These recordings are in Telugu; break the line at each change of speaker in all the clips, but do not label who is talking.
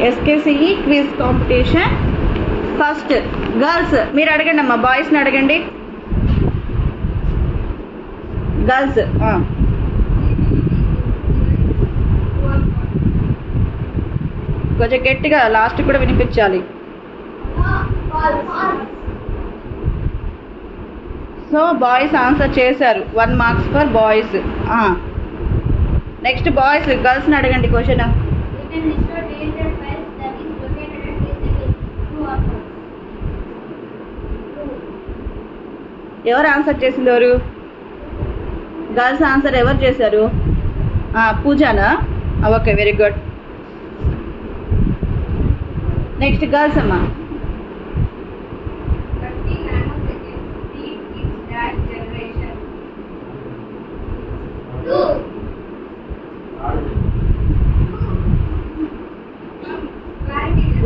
ఎస్కేసిఈ క్విజ్ కాంపిటీషన్. ఫస్ట్ గర్ల్స్ మీరు అడగండి అమ్మా, బాయ్స్ని అడగండి. గర్ల్స్ కొంచెం గట్టిగా లాస్ట్ కూడా వినిపించాలి. సో బాయ్స్ ఆన్సర్ చేశారు. 1 marks for boys. Next boys గర్ల్స్ని అడగండి క్వశ్చన్. ఎవరు ఆన్సర్ చేసింది? ఎవరు గర్ల్స్ ఆన్సర్ ఎవరు చేశారు? పూజానా? Okay, very good. Next girls అమ్మా.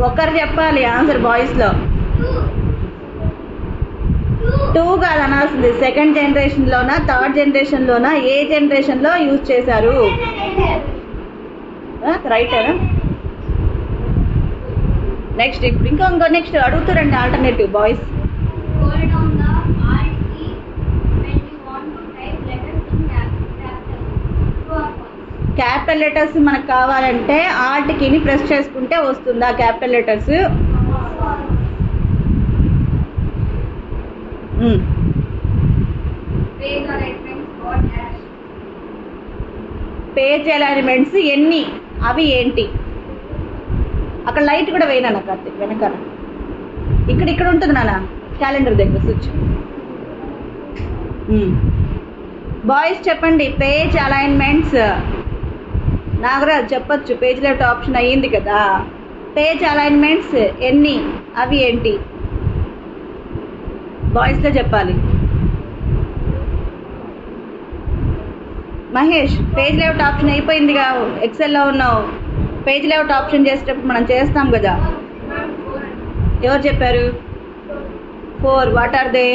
ఒకరు చెప్పాలి ఆన్సర్ బాయ్స్లో. 2 కాదు అనాల్సింది. సెకండ్ జనరేషన్లోనా, థర్డ్ జనరేషన్లోనా, ఏ జనరేషన్లో యూజ్ చేశారు? రైటేనా? నెక్స్ట్ ఇప్పుడు ఇంకో నెక్స్ట్ అడుగుతారండి ఆల్టర్నేటివ్ బాయ్స్. క్యాపిటల్ లెటర్స్ మనకు కావాలంటే ఆల్ట్ కీని ప్రెస్ చేసుకుంటే వస్తుందా క్యాపిటల్ లెటర్స్? పేజ్ అలైన్మెంట్స్ ఎన్ని? అవి ఏంటి? అక్కడ లైట్ కూడా వేయనా కార్తీక్ వెనకాల. ఇక్కడ ఉంటుంది నాన్న క్యాలెండర్ దగ్గర స్విచ్. బాయ్స్ చెప్పండి. Page alignments. నాగరాజ్ చెప్పచ్చు. పేజ్ లెఫ్ట్ ఆప్షన్ అయ్యింది కదా. పేజ్ అలైన్మెంట్స్ ఎన్ని? అవి ఏంటి? బాయ్స్లో చెప్పాలి. మహేష్ పేజ్ లేఅవుట్ ఆప్షన్ అయిపోయిందిగా. ఎక్సెల్లో ఉన్నావు. పేజ్ లేఅవుట్ ఆప్షన్ చేసేటప్పుడు మనం చేస్తాం కదా. ఎవరు చెప్పారు? 4. What are they?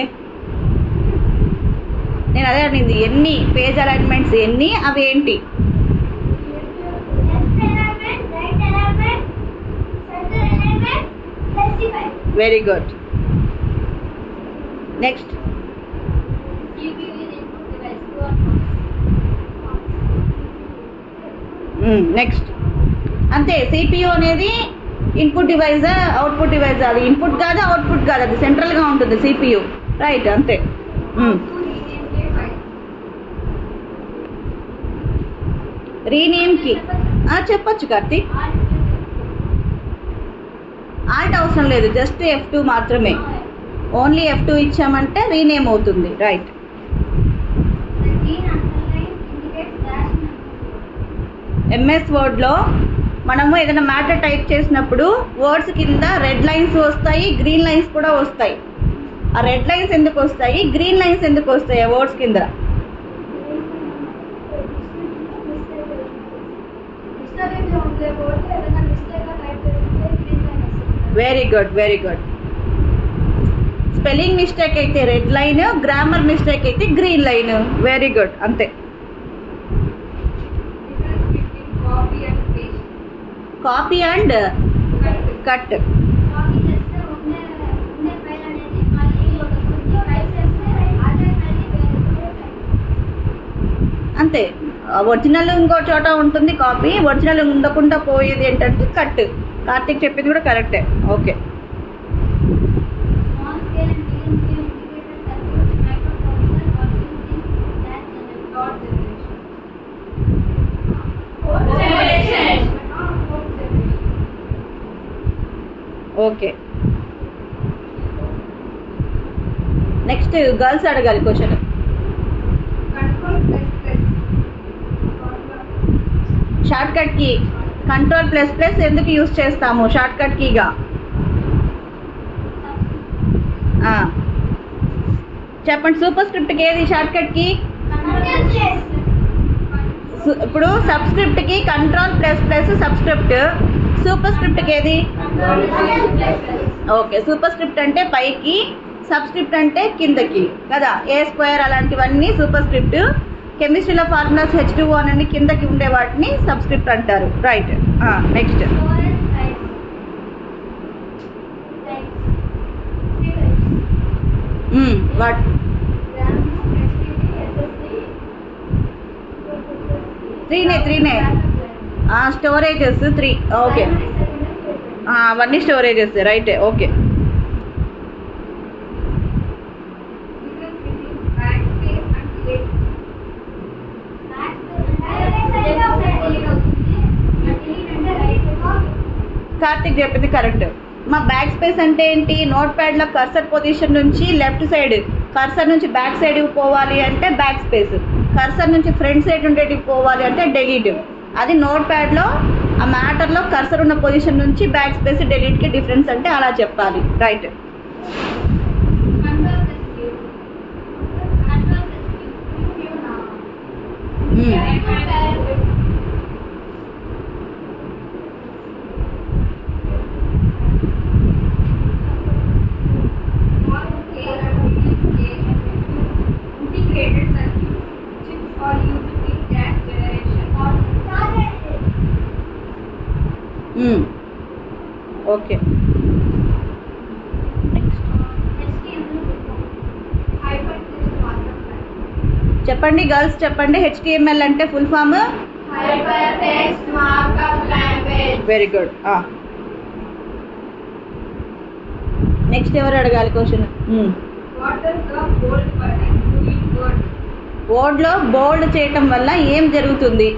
నేను అదే అడిగింది. ఎన్ని పేజ్ అలైన్మెంట్స్ ఎన్ని? అవి ఏంటి? Very good. నెక్స్ట్ నెక్స్ట్ అంతే. సిపియు అనేది ఇన్పుట్ డివైజా అవుట్పుట్ డివైజా? అది ఇన్పుట్ కాదు, అవుట్పుట్ కాదు, అది సెంట్రల్గా ఉంటుంది సిపియు. రైట్, అంతే. రీనేమ్కి చెప్పచ్చు కార్తీక్. ఆల్ట్ అవసరం లేదు, జస్ట్ F2 మాత్రమే. ఓన్లీ F2 ఇచ్చామంటే రీనేమ్ అవుతుంది. రైట్. ఎంఎస్ వర్డ్లో మనము ఏదైనా మ్యాటర్ టైప్ చేసినప్పుడు వర్డ్స్ కింద రెడ్ లైన్స్ వస్తాయి, గ్రీన్ లైన్స్ కూడా వస్తాయి. ఆ రెడ్ లైన్స్ ఎందుకు వస్తాయి, గ్రీన్ లైన్స్ ఎందుకు వస్తాయి ఆ వర్డ్స్ కింద? Very good, very good. Spelling mistake అయితే రెడ్ లైన్, గ్రామర్ మిస్టేక్ అయితే గ్రీన్ లైన్. వెరీ గుడ్, అంతే. Copy and cut. అంతే. ఒరిజినల్ ఇంకో చోట ఉంటుంది కాపీ, ఒరిజినల్ ఉండకుండా పోయేది ఏంటంటే కట్. కార్తీక్ చెప్పింది కూడా కరెక్టే. ఓకే. ఓకే, నెక్స్ట్ గర్ల్స్ అడగాలి question. Shortcut key Ctrl++ ఎందుకు యూజ్ చేస్తాము షార్ట్ కట్ కీగా? చెప్పండి. సూపర్ స్క్రిప్ట్కి ఏది షార్ట్ కట్ కీ? ఇప్పుడు సబ్స్క్రిప్ట్కి Ctrl++ సబ్స్క్రిప్ట్. సూపర్ స్క్రిప్ట్కి ఏది? ఓకే, సూపర్ స్క్రిప్ట్ అంటే పైకి, సబ్స్క్రిప్ట్ అంటే కిందకి కదా. A² అలాంటివన్నీ సూపర్ స్క్రిప్ట్. కెమిస్ట్రీలో ఫార్ములాస్ H2O అన్ని కిందకి ఉండే వాటిని సబ్స్క్రిప్ట్ అంటారు. రైట్. నెక్స్ట్ త్రీనే స్టోరేజెస్ 3. ఓకే, అవన్నీ స్టోరేజెస్ రైటే. ఓకే, కార్తిక్ చెప్పింది కరెక్ట్. మా బ్యాక్ స్పేస్ అంటే ఏంటి? నోట్ ప్యాడ్లో కర్సర్ పొజిషన్ నుంచి లెఫ్ట్ సైడ్, కర్సర్ నుంచి బ్యాక్ సైడ్ పోవాలి అంటే బ్యాక్ స్పేస్, కర్సర్ నుంచి ఫ్రంట్ సైడ్ ఉండేటివి పోవాలి అంటే డెలీట్. అది నోట్ ప్యాడ్లో ఆ మ్యాటర్లో కర్సర్ ఉన్న పొజిషన్ నుంచి బ్యాక్ స్పేస్ డెలీట్కి డిఫరెన్స్ అంటే అలా చెప్పాలి. రైట్. ఓకే, చెప్పండి గర్ల్స్ చెప్పండి. HTML అంటే full form?
Hypertext markup language.
Very good. Next ఎవరు అడగాలి క్వశ్చన్? వర్డ్లో బోల్డ్ చేయటం వల్ల ఏం జరుగుతుంది?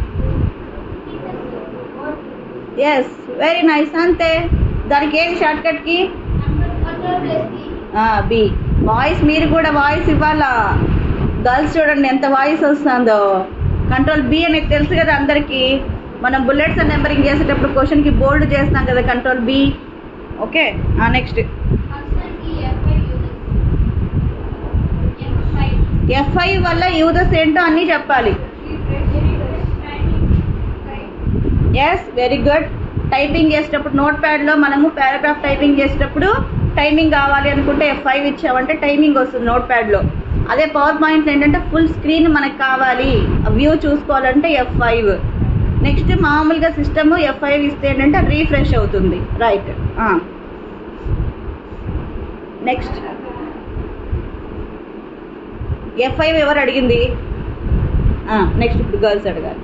Yes, very nice. అంతే, దానికి ఏది షార్ట్ కట్కి? బి. వాయిస్ మీరు కూడా వాయిస్ ఇవ్వాలా. గర్ల్స్ చూడండి ఎంత వాయిస్ వస్తుందో. కంట్రోల్ బి అనేది తెలుసు కదా అందరికీ. మనం బుల్లెట్స్ అండ్ నెంబరింగ్ చేసేటప్పుడు క్వశ్చన్కి బోల్డ్ చేస్తాం కదా, control B. Okay, next F5 వల్ల యూజర్స్ ఏంటో అన్నీ చెప్పాలి. Yes, very good. టైపింగ్ చేసేటప్పుడు నోట్ ప్యాడ్లో మనము పారాగ్రాఫ్ టైపింగ్ చేసేటప్పుడు టైమింగ్ కావాలి అనుకుంటే F5 ఇచ్చామంటే టైమింగ్ వస్తుంది నోట్ ప్యాడ్లో. అదే పవర్ పాయింట్లో ఏంటంటే ఫుల్ స్క్రీన్ మనకు కావాలి, వ్యూ చూసుకోవాలంటే F5. నెక్స్ట్ మామూలుగా సిస్టమ్ F5 ఇస్తే ఏంటంటే రీఫ్రెష్ అవుతుంది. రైట్. నెక్స్ట్ F5 ఎవరు అడిగింది? నెక్స్ట్ ఇప్పుడు గర్ల్స్ అడగాలి.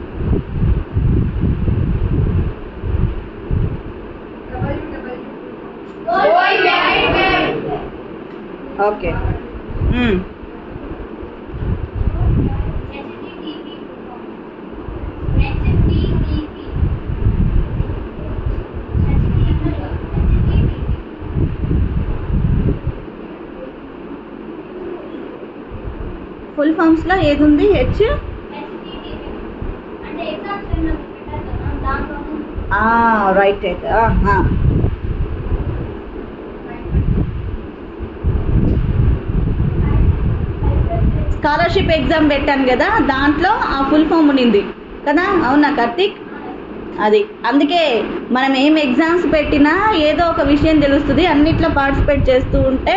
ఓకే, ఫుల్ ఫామ్స్లో ఏది ఉంది? రైట్ అయితే. స్కాలర్షిప్ ఎగ్జామ్ పెట్టాను కదా, దాంట్లో ఆ ఫుల్ ఫామ్ ఉన్నింది కదా, అవునా కార్తీక్? అది అందుకే మనం ఏం ఎగ్జామ్స్ పెట్టినా ఏదో ఒక విషయం తెలుస్తుంది. అన్నిట్లో పార్టిసిపేట్ చేస్తూ ఉంటే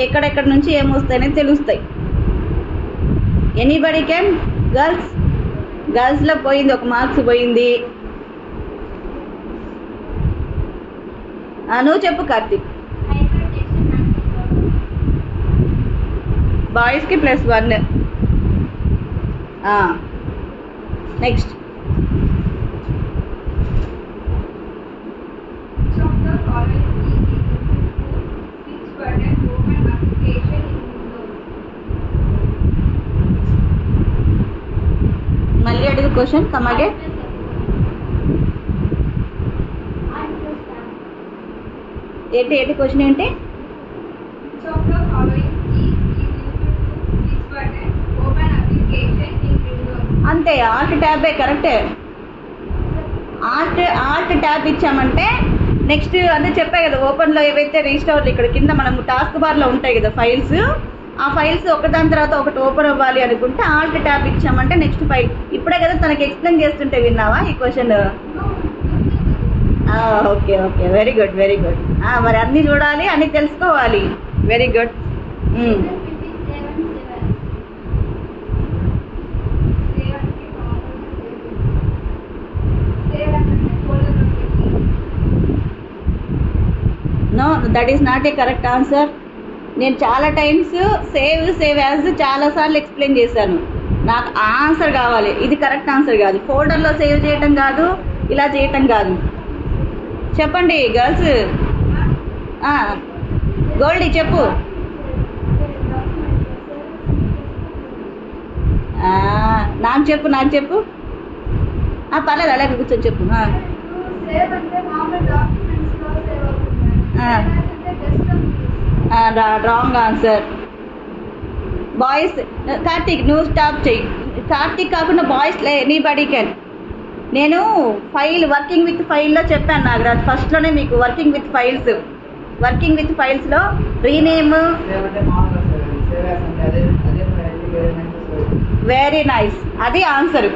ఎక్కడెక్కడ నుంచి ఏమొస్తాయనే తెలుస్తాయి. Anybody can. గర్ల్స్లో పోయింది, ఒక మార్క్స్ పోయింది. నువ్వు చెప్పు కార్తీక్. బాయ్స్కి +1. నెక్స్ట్ మళ్ళీ అడుగు క్వశ్చన్. కమాగే. ఏంటి క్వశ్చన్ ఏంటి? అంతే, ఆర్ట్ ట్యాబే కరెక్టే. ఆర్ట్ ట్యాబ్ ఇచ్చామంటే నెక్స్ట్ అదే చెప్పా కదా, ఓపెన్లో ఏవైతే రిజిస్టర్ ఇక్కడ కింద మనం టాస్క్ బార్లో ఉంటాయి కదా ఫైల్స్, ఆ ఫైల్స్ ఒకదాని తర్వాత ఒకటి ఓపెన్ అవ్వాలి అనుకుంటే ఆల్ట్ ట్యాబ్ ఇచ్చామంటే నెక్స్ట్ ఫైల్. ఇప్పుడే కదా తనకి ఎక్స్ప్లెయిన్ చేస్తుంటే విన్నావా ఈ క్వశ్చన్? Okay, very good. మరి అన్నీ చూడాలి, అన్నీ తెలుసుకోవాలి. Very good. No, that is not a correct answer. నేను చాలా టైమ్స్ సేవ్ యాజ్ చాలాసార్లు ఎక్స్ప్లెయిన్ చేశాను. నాకు ఆన్సర్ కావాలి. ఇది కరెక్ట్ ఆన్సర్ కాదు. ఫోల్డర్లో సేవ్ చేయటం కాదు, ఇలా చేయటం కాదు. చెప్పండి గర్ల్స్. గోల్డీ చెప్పు. నాకు చెప్పు పర్లేదు, అలాగే కూర్చొని చెప్పు. Wrong answer. బాయ్స్ కార్తీక్ నువ్వు స్టాప్ చెయ్యి. కార్తీక్ కాకుండా బాయ్స్ ఎనీబడీ కెన్. నేను వర్కింగ్ విత్ ఫైల్లో చెప్పాను నాగరాజ్ ఫస్ట్లోనే మీకు. వర్కింగ్ విత్ ఫైల్స్లో రీనేమ్. వెరీ నైస్, అది ఆన్సర్.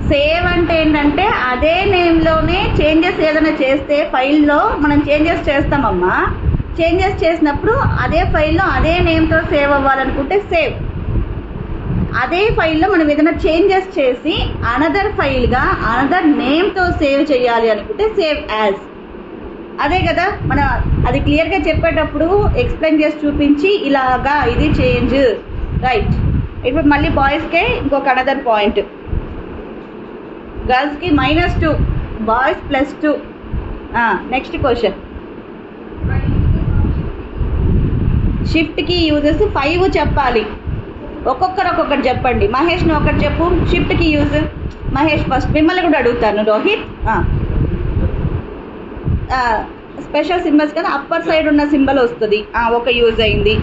సేవ్ అంటే ఏంటంటే అదే నేమ్లోనే చేంజెస్ ఏదైనా చేస్తే ఫైల్లో మనం చేంజెస్ చేస్తామమ్మా. చేంజెస్ చేసినప్పుడు అదే ఫైల్లో అదే నేమ్తో సేవ్ అవ్వాలనుకుంటే సేవ్. అదే ఫైల్లో మనం ఏదైనా చేంజెస్ చేసి అనదర్ ఫైల్గా అనదర్ నేమ్తో సేవ్ చేయాలి అనుకుంటే సేవ్ యాజ్. అదే కదా మనం అది క్లియర్గా చెప్పేటప్పుడు ఎక్స్ప్లెయిన్ చేసి చూపించి ఇలాగా ఇది చేంజ్. రైట్. ఇప్పుడు మళ్ళీ బాయ్స్కే ఇంకొక అనదర్ పాయింట్. గర్ల్స్కి -2, బాయ్స్ +2. Next question. షిఫ్ట్కి యూజెస్ 5 చెప్పాలి. ఒక్కొక్కటి చెప్పండి. మహేష్ నువ్వు ఒకటి చెప్పు. షిఫ్ట్కి యూజ్ మహేష్ ఫస్ట్. మిమ్మల్ని కూడా అడుగుతాను. రోహిత్. స్పెషల్ సింబల్స్ కదా, అప్పర్ సైడ్ ఉన్న సింబల్ వస్తుంది. ఒక యూజ్ అయింది.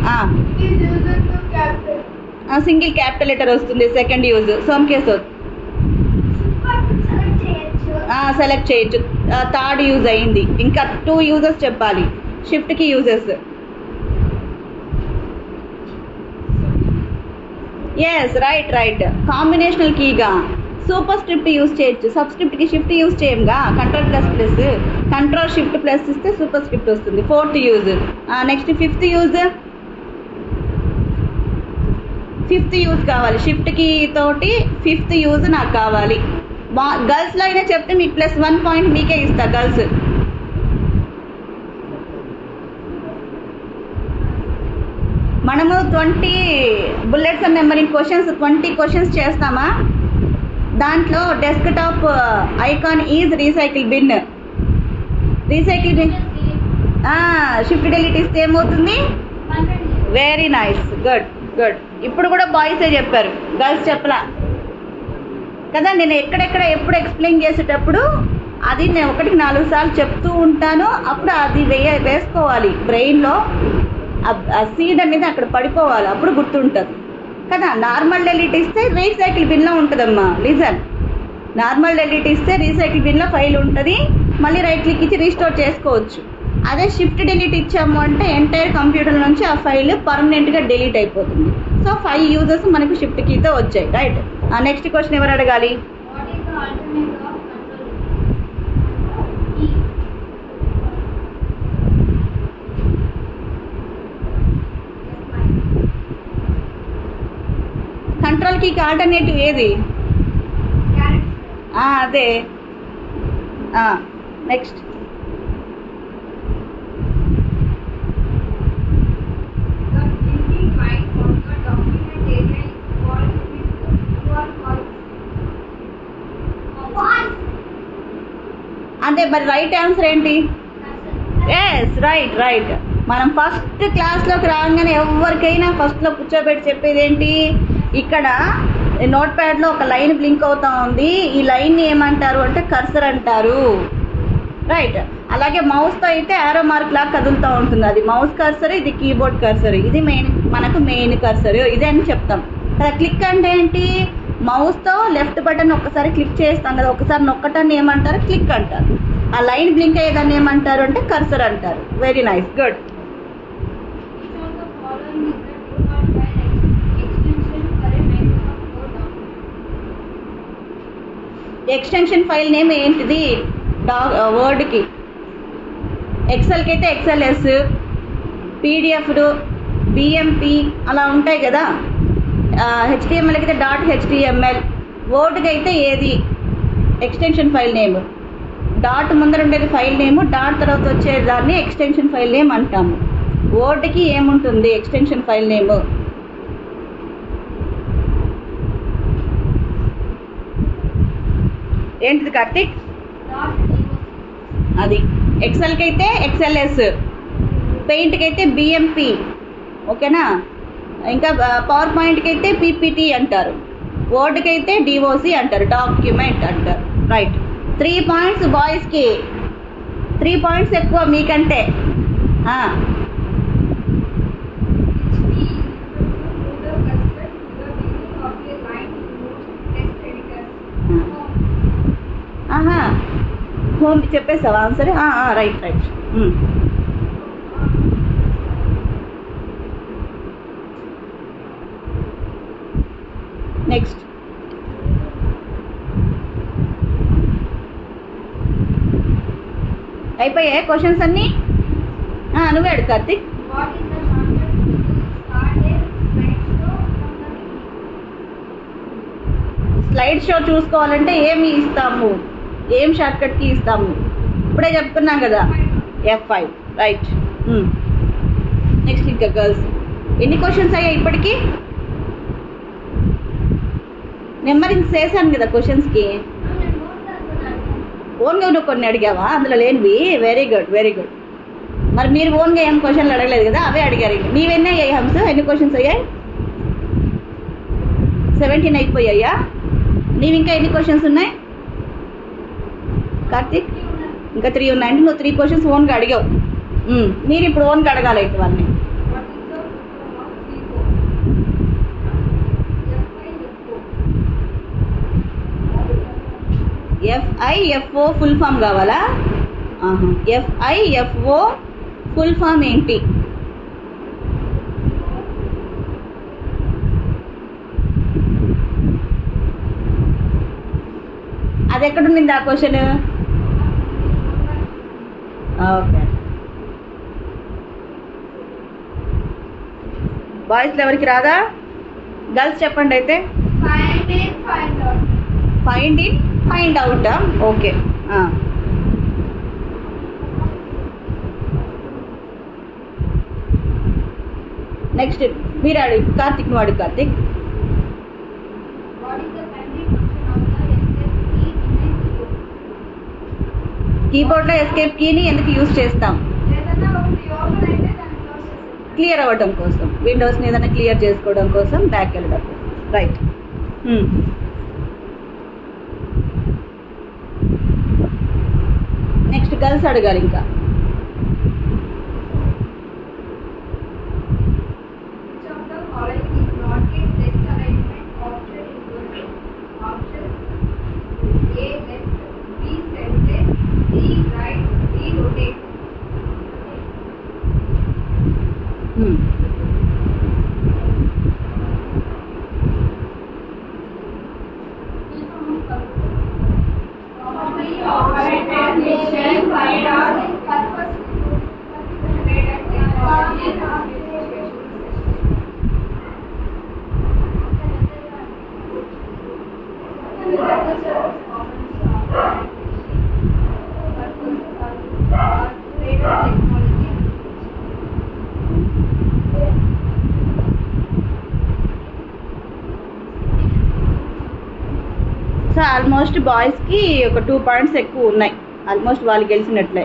సింగిల్ క్యాపిటల్ లెటర్ వస్తుంది. సెకండ్ యూజ్ సోమకేశ్ సెలెక్ట్ చేయొచ్చు. థర్డ్ యూజ్ అయింది. ఇంకా 2 యూజెస్ చెప్పాలి షిఫ్ట్కి యూజెస్. Yes right. కాంబినేషనల్ కీగా సూపర్ స్క్రిప్ట్ యూజ్ చేయొచ్చు. సబ్స్క్రిప్ట్కి షిఫ్ట్ యూజ్ చేయంగా. కంట్రోల్ షిఫ్ట్ ప్లస్ ఇస్తే సూపర్ స్క్రిప్ట్ వస్తుంది. 4th use. Next 5th use కావాలి. షిఫ్ట్కి తోటి 5th యూజ్ నాకు కావాలి. గర్ల్స్లో అయినా చెప్తే మీకు +1 పాయింట్ మీకే ఇస్తా. గర్ల్స్ మనము 20 bullets and numbering questions 20 questions చేస్తామా. దాంట్లో desktop icon is recycle bin. Shift delete ఇస్తే ఏమవుతుంది? Very nice, good. ఇప్పుడు కూడా బాయ్సే చెప్పారు, గర్ల్స్ చెప్పలా కదా. నేను ఎప్పుడు ఎక్స్ప్లెయిన్ చేసేటప్పుడు అది నేను 1కి 4 సార్లు చెప్తూ ఉంటాను. అప్పుడు అది వేసుకోవాలి బ్రెయిన్లో. ఆ సీడ్ అనేది అక్కడ పడిపోవాలి, అప్పుడు గుర్తుంటుంది కదా. నార్మల్ డెలీట్ ఇస్తే రీసైకిల్ బిన్లో ఉంటుందమ్మా. లిజన్, నార్మల్ డెలీట్ ఇస్తే రీసైకిల్ బిన్లో ఫైల్ ఉంటుంది. మళ్ళీ రైట్ క్లిక్ ఇచ్చి రీస్టోర్ చేసుకోవచ్చు. అదే షిఫ్ట్ డిలీట్ ఇచ్చాము అంటే ఎంటైర్ కంప్యూటర్ నుంచి ఆ ఫైల్ పర్మనెంట్గా డిలీట్ అయిపోతుంది. సో 5 యూజర్స్ మనకు షిఫ్ట్ కీతో వచ్చాయి. రైట్. నెక్స్ట్ క్వశ్చన్ ఎవరు అడగాలి? కంట్రోల్ కీకి ఆల్టర్నేటివ్ ఏది? అదే. నెక్స్ట్ అంటే మరి రైట్ ఆన్సర్ ఏంటి? Yes right. మనం ఫస్ట్ క్లాస్లోకి రాగానే ఎవరికైనా ఫస్ట్లో కూర్చోబెట్టి చెప్పేది ఏంటి? ఇక్కడ నోట్ ప్యాడ్లో ఒక లైన్ బ్లింక్ అవుతా ఉంది. ఈ లైన్ని ఏమంటారు అంటే కర్సర్ అంటారు. రైట్. అలాగే మౌస్తో అయితే యారో మార్క్ లాగా కదులుతూ ఉంటుంది. అది మౌస్ కర్సర్, ఇది కీబోర్డ్ కర్సర్, ఇది మనకు మెయిన్ కర్సర్, ఇదే అని చెప్తాం కదా. క్లిక్ అంటే ఏంటి? మౌస్తో లెఫ్ట్ బటన్ ఒక్కసారి క్లిక్ చేస్తాం కదా, ఒకసారి నొక్కటాన్ని ఏమంటారు? క్లిక్ అంటారు. ఆ లైన్ బ్లింక్ అయ్యేదాన్ని ఏమంటారు అంటే కర్సర్ అంటారు. Very nice, good. Extension file name ఏంటిది? వర్డ్కి. ఎక్సెల్కి అయితే XLS, పీడిఎఫ్లు, బిఎంపి అలా ఉంటాయి కదా. HTMLకి అయితే .html, వర్డ్కి అయితే ఏది ఎక్స్టెన్షన్ ఫైల్ నేమ్? డాట్ ముందర ఉండేది ఫైల్ నేమ్, డాట్ తర్వాత వచ్చేదాన్ని ఎక్స్టెన్షన్ ఫైల్ నేమ్ అంటాము. వర్డ్కి ఏముంటుంది ఎక్స్టెన్షన్ ఫైల్ నేమ్? ఏంటిది కార్తిక్?
Not divorce.
అది ఎక్సెల్కి అయితే ఎక్సెల్ఎస్, పెయింట్కి అయితే బిఎంపి, ఓకేనా? ఇంకా పవర్ పాయింట్కి అయితే పీపీటీ అంటారు, వర్డ్కి అయితే డిఓసి అంటారు, డాక్యుమెంట్ అంటారు. రైట్. 3 పాయింట్స్ బాయ్స్కి, 3 పాయింట్స్ ఎక్కువ మీకంటే. ఆహా, హోమ్ చెప్పేసావా ఆన్సర్? Right right. నెక్స్ట్ అయిపోయాయి క్వశ్చన్స్ అన్నీ? నువ్వే అడుగు Karthik.
What is the shortcut to start a slideshow from the beginning?
Slide show చూసుకోవాలంటే ఏమి ఇస్తాము, ఏం షార్ట్కట్కి ఇస్తాము? ఇప్పుడే చెప్తున్నాం కదా, F5. రైట్. నెక్స్ట్ ఇంకా గర్ల్స్ ఎన్ని క్వశ్చన్స్ అయ్యాయి ఇప్పటికి? నెంబరింగ్ చేశాను కదా క్వశ్చన్స్కి. ఓన్గా నువ్వు కొన్ని అడిగావా అందులో లేనివి? Very good very good. మరి మీరు ఓన్గా ఏం క్వశ్చన్లు అడగలేదు కదా, అవే అడిగారు. నీవెన్నీ అయ్యాయి హంస? ఎన్ని క్వశ్చన్స్ అయ్యాయి? 17 అయిపోయాయా? నీవు ఇంకా ఎన్ని క్వశ్చన్స్ ఉన్నాయి కార్తిక్? ఇంకా 3 ఉన్నాయంటే నువ్వు 3 క్వశ్చన్స్ ఓన్గా అడిగావు. మీరు ఇప్పుడు ఓన్గా అడగాలి అయితే వాళ్ళని. FIFO ఫుల్ ఫామ్ కావాలా? FIFO ఫుల్ ఫామ్ ఏంటి? అది ఎక్కడుంది ఆ క్వశ్చన్? ఓకే. బాయ్స్లో ఎవరికి రాదా? గర్ల్స్ చెప్పండి అయితే.
Find in, find out.
Find in, find out. Okay. Next మీరు అడుగు కార్తిక్, నువ్వు అడుగు Karthik.
What is the primary function of the escape key in a keyboard?
కీబోర్డ్లో ఎస్కేప్ కీని ఎందుకు యూజ్ చేస్తాం?
ఏదైనా ఒకటి ఓపెన్ అయితే దాన్ని క్లోజ్ చేసేస్తాం.
క్లియర్ అవ్వడం కోసం, విండోస్ని ఏదైనా క్లియర్ చేసుకోవడం కోసం, బ్యాక్ వెళ్ళడం కోసం. రైట్. నెక్స్ట్ గర్ల్స్ అడగాలి ఇంకా.
Which of the following is not a test alignment option equal to options A left, B center, C right, D rotate? Find out purpose.
So almost బాయ్స్కి ఒక 2 పాయింట్స్ ఎక్కువ ఉన్నాయి. ఆల్మోస్ట్ వాళ్ళు గెలిచినట్లే.